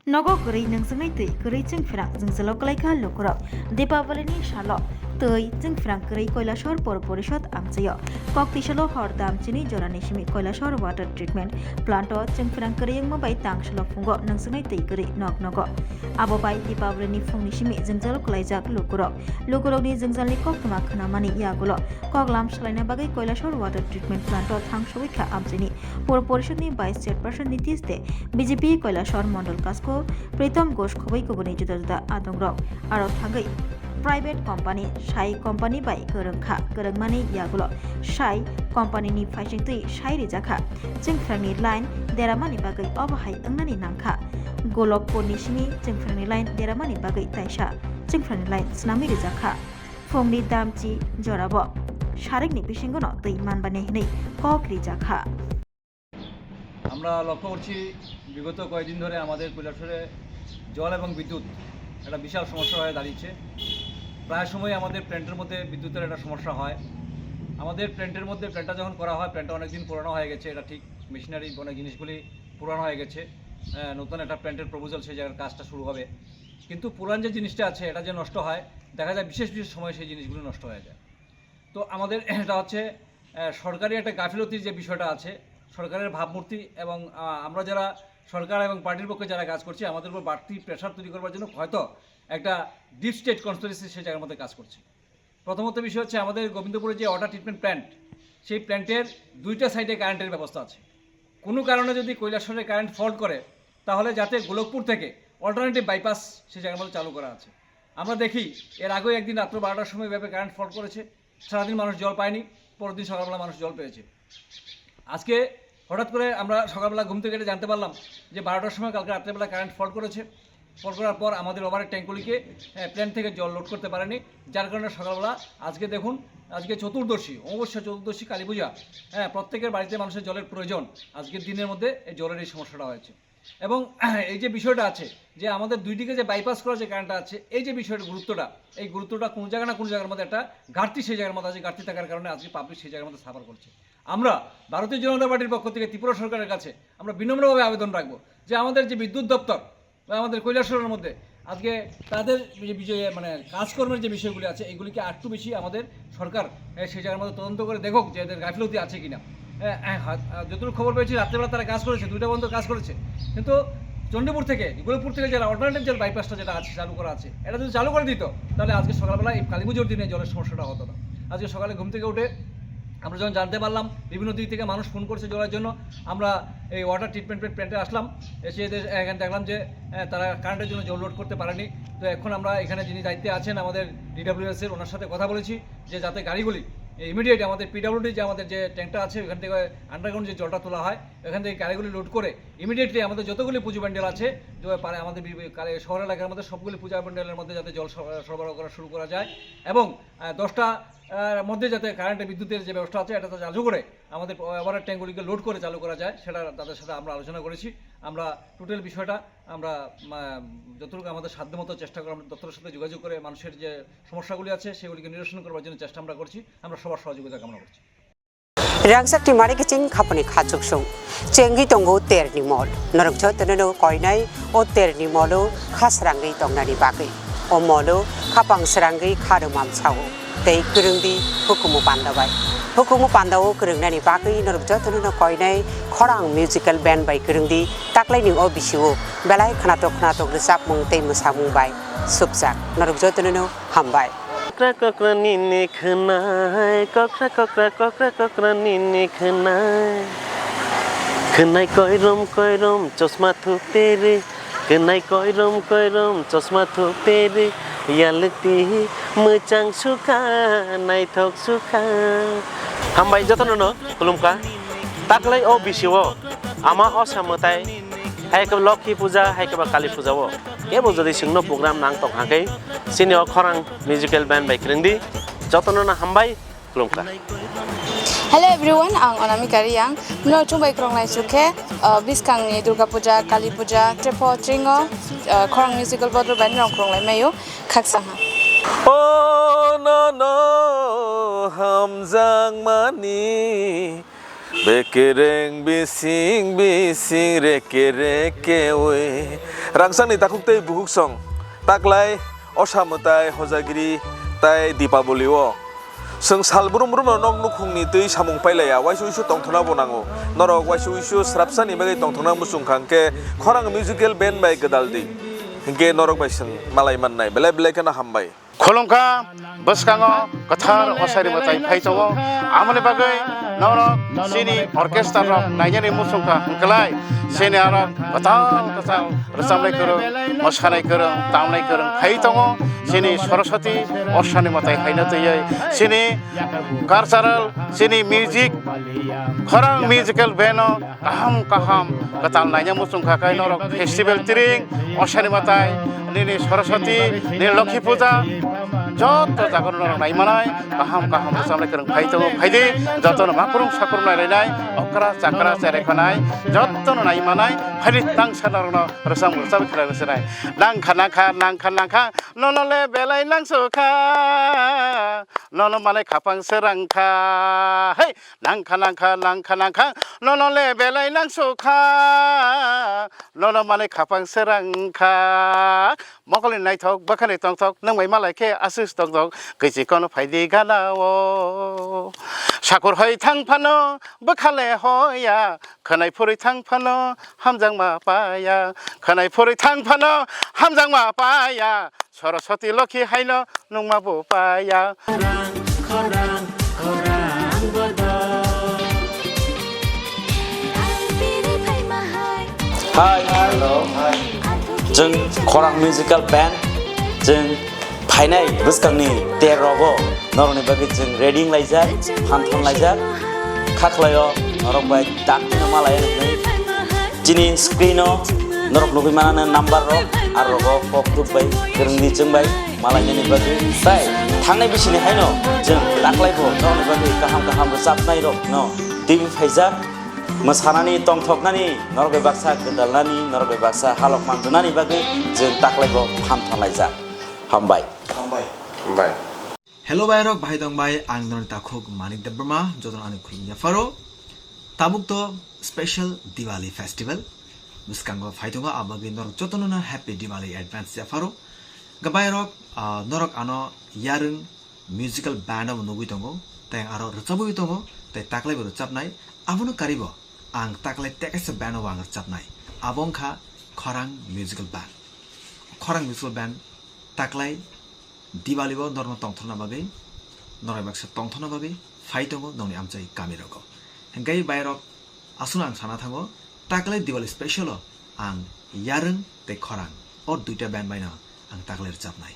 Nogo guri nang sangai tui guri jeng firang jeng zalo kalaika lokorok Deepavali ni shalok tui jeng firang guri Koilashwar Por Porishod amchayo kok tisalo hor dam chini jorani shimi Koilashwar water treatment plant o jeng firang guri yang mabai tang shalok fungo nang sangai tui guri nok nogo abo bai Deepavali ni fungni shimi jeng zalo kalaijak lokorok ni jeng zalni kok tuma khanamani yagulo kok lam shlaina bagai Koilashwar water treatment plant o thang shobika amchini Por Porishod ni vice chairperson Nitiste BJP Koilashwar Mondol Kasko Pritam Ghosh খবই কবনি জুদা জুদা আদং রক আরো থাঙ্গই private company সাই company বাই গরংখা গরংমানি ইয়াগুলো সাই কোম্পানিনি ফাইসিং তুই সাই রিজাখা जोंफ्रांनि लाइन देरामानि बागै अबहाय अंगनानि नांखा गलकपुरनि सिमी जोंफ्रांनि लाइन देरामानि बागै ताइसा जोंफ्रांनि लाइन स्नामि रिजाखा फुंनि दामची जराबो सारेकनि बिसिंगनो दै मानबाने हिनै कक रिजाखा আমরা লক্ষ্য করছি বিগত কয়েকদিন ধরে আমাদের কৈলাসহরে জল এবং বিদ্যুৎ একটা বিশাল সমস্যা হয়ে দাঁড়িয়েছে। প্রায় সময় আমাদের প্ল্যান্টের মধ্যে বিদ্যুতের একটা সমস্যা হয়। আমাদের প্ল্যান্টের মধ্যে প্ল্যান্টটা যখন করা হয় প্ল্যান্টটা অনেক দিন পুরানো হয়ে গেছে, এটা ঠিক মেশিনারি অনেক জিনিসগুলি পুরানো হয়ে গেছে। নতুন একটা প্ল্যান্টের প্রপোজাল সেই জায়গার কাজটা শুরু হবে, কিন্তু পুরান যে জিনিসটা আছে এটা যে নষ্ট হয় দেখা যায় বিশেষ বিশেষ সময় সেই জিনিসগুলো নষ্ট হয়ে যায়। তো আমাদের এটা হচ্ছে সরকারি একটা গাফিলতির যে বিষয়টা আছে, সরকারের ভাবমূর্তি এবং আমরা যারা সরকার এবং পার্টির পক্ষে যারা কাজ করছি আমাদের উপর বাড়তি প্রেশার তৈরি করবার জন্য হয়তো একটা ডিপ স্টেট কনস্পিরেসি সেই জায়গার মধ্যে কাজ করছে। প্রথমত বিষয় হচ্ছে আমাদের গোবিন্দপুরে যে ওয়াটার ট্রিটমেন্ট প্ল্যান্ট, সেই প্ল্যান্টের দুইটা সাইডে কারেন্টের ব্যবস্থা আছে। কোনো কারণে যদি কৈলাসহরে কারেন্ট ফল্ট করে তাহলে যাতে গোলকপুর থেকে অল্টারনেটিভ বাইপাস সেই জায়গার মধ্যে চালু করা আছে। আমরা দেখি এর আগেও একদিন রাত্র 12টার সময় এভাবে কারেন্ট ফল্ট করেছে, সারাদিন মানুষ জল পায়নি, পরের দিন সকালবেলা মানুষ জল পেয়েছে। আজকে হঠাৎ করে আমরা সকালবেলা ঘুম থেকে জানতে পারলাম যে 12টার সময় কালকে রাত্রেবেলা কারেন্ট ফল্ট করেছে। ফল্ট করার পর আমাদের ওভারের ট্যাঙ্কগুলিকে প্ল্যান্ট থেকে জল লোড করতে পারেনি, যার কারণে সকালবেলা আজকে দেখুন আজকে চতুর্দশী, অবশ্যই চতুর্দশী কালী পূজা, প্রত্যেকের বাড়িতে মানুষের জলের প্রয়োজন। আজকের দিনের মধ্যে এই জলের এই সমস্যাটা হয়েছে। এবং এই যে বিষয়টা আছে যে আমাদের দুই দিকে যে বাইপাস করা যে কারেন্টটা আছে, এই যে বিষয়টার গুরুত্বটা, এই গুরুত্বটা কোনো জায়গা না কোনো জায়গার মধ্যে একটা ঘাটতি সেই জায়গার মধ্যে আছে। ঘাটতি থাকার কারণে আজকে পাবলিক সেই জায়গার মধ্যে সাফার করছে। আমরা ভারতীয় জনতা পার্টির পক্ষ থেকে ত্রিপুরা সরকারের কাছে আমরা বিনম্রভাবে আবেদন রাখবো যে আমাদের যে বিদ্যুৎ দপ্তর বা আমাদের কৈলাসহরের মধ্যে আজকে তাদের যে মানে কাজকর্মের যে বিষয়গুলি আছে এগুলিকে আরেকটু বেশি আমাদের সরকার সেই জায়গার মধ্যে তদন্ত করে দেখুক যে এদের গাফিলতি আছে কিনা। যতটুকু খবর পেয়েছি রাত্রেবেলা তারা কাজ করেছে, 2টা পর্যন্ত কাজ করেছে, কিন্তু চণ্ডীপুর থেকে গোলকপুর থেকে যারা অল্টারনেটিভ যে বাইপাসটা যেটা আছে চালু করা আছে, এটা যদি চালু করে দিত তাহলে আজকে সকালবেলা এই কালী পুজোর দিনে জলের সমস্যাটা হতো না। আজকে সকালে ঘুম থেকে উঠে আমরা যখন জানতে পারলাম বিভিন্ন দিক থেকে মানুষ ফোন করছে জলের জন্য, আমরা এই ওয়াটার ট্রিটমেন্ট প্ল্যান্টে আসলাম। এসে এখানে দেখলাম যে তারা কারেন্টের জন্য জল লোড করতে পারেনি। তো এখন আমরা এখানে যিনি দায়িত্বে আছেন আমাদের ডিডব্লিউএসের, ওনার সাথে কথা বলেছি যে যাতে গাড়িগুলি ইমিডিয়েট আমাদের পিডব্লিউডি যে আমাদের যে ট্যাঙ্কটা আছে ওখান থেকে আন্ডারগ্রাউন্ড যে জলটা তোলা হয় ওখান থেকে গাড়িগুলি লোড করে ইমিডিয়েটলি আমাদের যতগুলি পুজো প্যান্ডেল আছে পারে আমাদের শহর এলাকার মধ্যে সবগুলি পূজা প্যান্ডেলের মধ্যে যাতে জল সরবরাহ করা শুরু করা যায় এবং 10টা মধ্যে যাতে কারেন্টের বিদ্যুতের যে ব্যবস্থা আছে এটা চালু করে আমাদের ওভারের ট্যাঙ্কগুলিকে লোড করে চালু করা যায়, সেটা তাদের সাথে আমরা আলোচনা করেছি। আমরা টোটাল বিষয়টা আমরা যতটুকু আমাদের সাধ্যমতো চেষ্টা করে আমরা দপ্তরের সাথে যোগাযোগ করে মানুষের যে সমস্যাগুলি আছে সেগুলিকে নিরসন করবার জন্য চেষ্টা আমরা করছি। আমরা সবার সহযোগিতা কামনা করছি। রাংসাকটি মারিকে চিং খাপনি খাচুক সং চেঙ্গি তঙ্গো তেরনি মল নরক ঝতননো কয়নাই ও তেরনি মলো খাসরাঙ্গি তংনানি বাগৈ ও মলো খাপাং সরাঙ্গি খারমাম ছাও tei kerengdi hukumu pandabai hukumu pandao kerengnani bagai norok jotonu koinai khorang musical band bai kerengdi taklai ning o bisiu belai khanatok resap mung tei musamung bai subjak norok jotonu hambai kokra nini khnai kokra nini khnai koirom chosma thuk tere khnai koirom chosma thuk tere yalti mechang suka nai thok suka hambai jotono kulumka taklai o bisiwo ama o samutai hai ka lokhi puja hai ka kali puja wo ebo jodi singno program nang tok hakai sini o khorang musical band bai krengdi jotono na hambai kulumka. Hello everyone, ang Anamika Riyang. Mno chumbai kronglai suke biskang ni Durga Puja, Kali Puja, Trepo Tringo, khorang musical bodro band rong kronglai mayo khaksang ha. Oh no hamjang mani bekereng bising reke we Rangsani takukte buhuk song taklai osamutai hojagiri tai Dipaboli o seng salbrum brum nong nukhungni tui samung pailaya waisu isu tongthona bonango norok waisu isu srapsani bagai tongthona musungkhangke khorang musical band bai gedaldi hingke norok bai seng malai mannai belai belai kana hambai Kolongka beskango kathar osari matai phaitowo amane bagai norok sini orkestra rok naijani musungka hengkelai sini arok katal resamlai kereng mosanai kereng tamlai kereng phaitowo sini Saraswati osani matai haina tiyai sini cultural sini music khorang musical band kaham katal naija musungka kai norok festival tring osani matai nini Saraswati nini Lokhi Puja joto jagon norok nai manai kaham resamlai kereng phaitowo phaidi joto makurung sakurung nai okra chakra cherekhanai joto nai manai phaidi tang sanarno resam khela serai nangkha nonole belai nangsukha nono malai khapang serangkha hey nangkha nonole belai nangsukha nono malai khapang serangkha mokoli naithok bakhani tongthok nangbai malai khe asus tongthok kaisi kono phaidi galao sakur hoi thangphano bakhale hoya khanai phuri thangphano hamjang ma paya khanai phuri thangphano hamjang ma paya Saraswati Lokhi haino nungma bo paya Hi, hello. Jeng Khorang musical band jeng phainai buskangni terogo noroni bagi jeng reading laijak hanthon laijak khaklayo norok bai dakno malai nei jini screeno norok nubi manana number ro arrogo poktuk bai gerngni jeng bai malai ni bagi tai thangnai bisini haino jeng daklaibo noroni bagi kaham resapnai rok no TV phaijak mosanani tongthoknani norok baksa gedalnani norok baksa halok mantunani bagi jeng daklaibo hamthon laijak hambai Hello Bayrok Bhai Dong Bhai ang non takhok Manik Debrma joton ani khulnya faro tabuk to special Diwali festival buskango phaitonga abagi norok jotonona happy Diwali advance ya faro gabayrok norok ano yarung musical band of nugui tongo tang aro rchabu tongo tai taklai boro chapnai abono karibo ang taklai tekes band of ang chapnai abongkha Khorang musical band taklai Diwali bo norma tongthona bagai norai baksa tongthona bagai phaitongo noni amchai kamiroko hengkai bayrok asuna ang sana thango taklai Diwali special ang yarung te Khorang or duita band baina ang taklai chapnai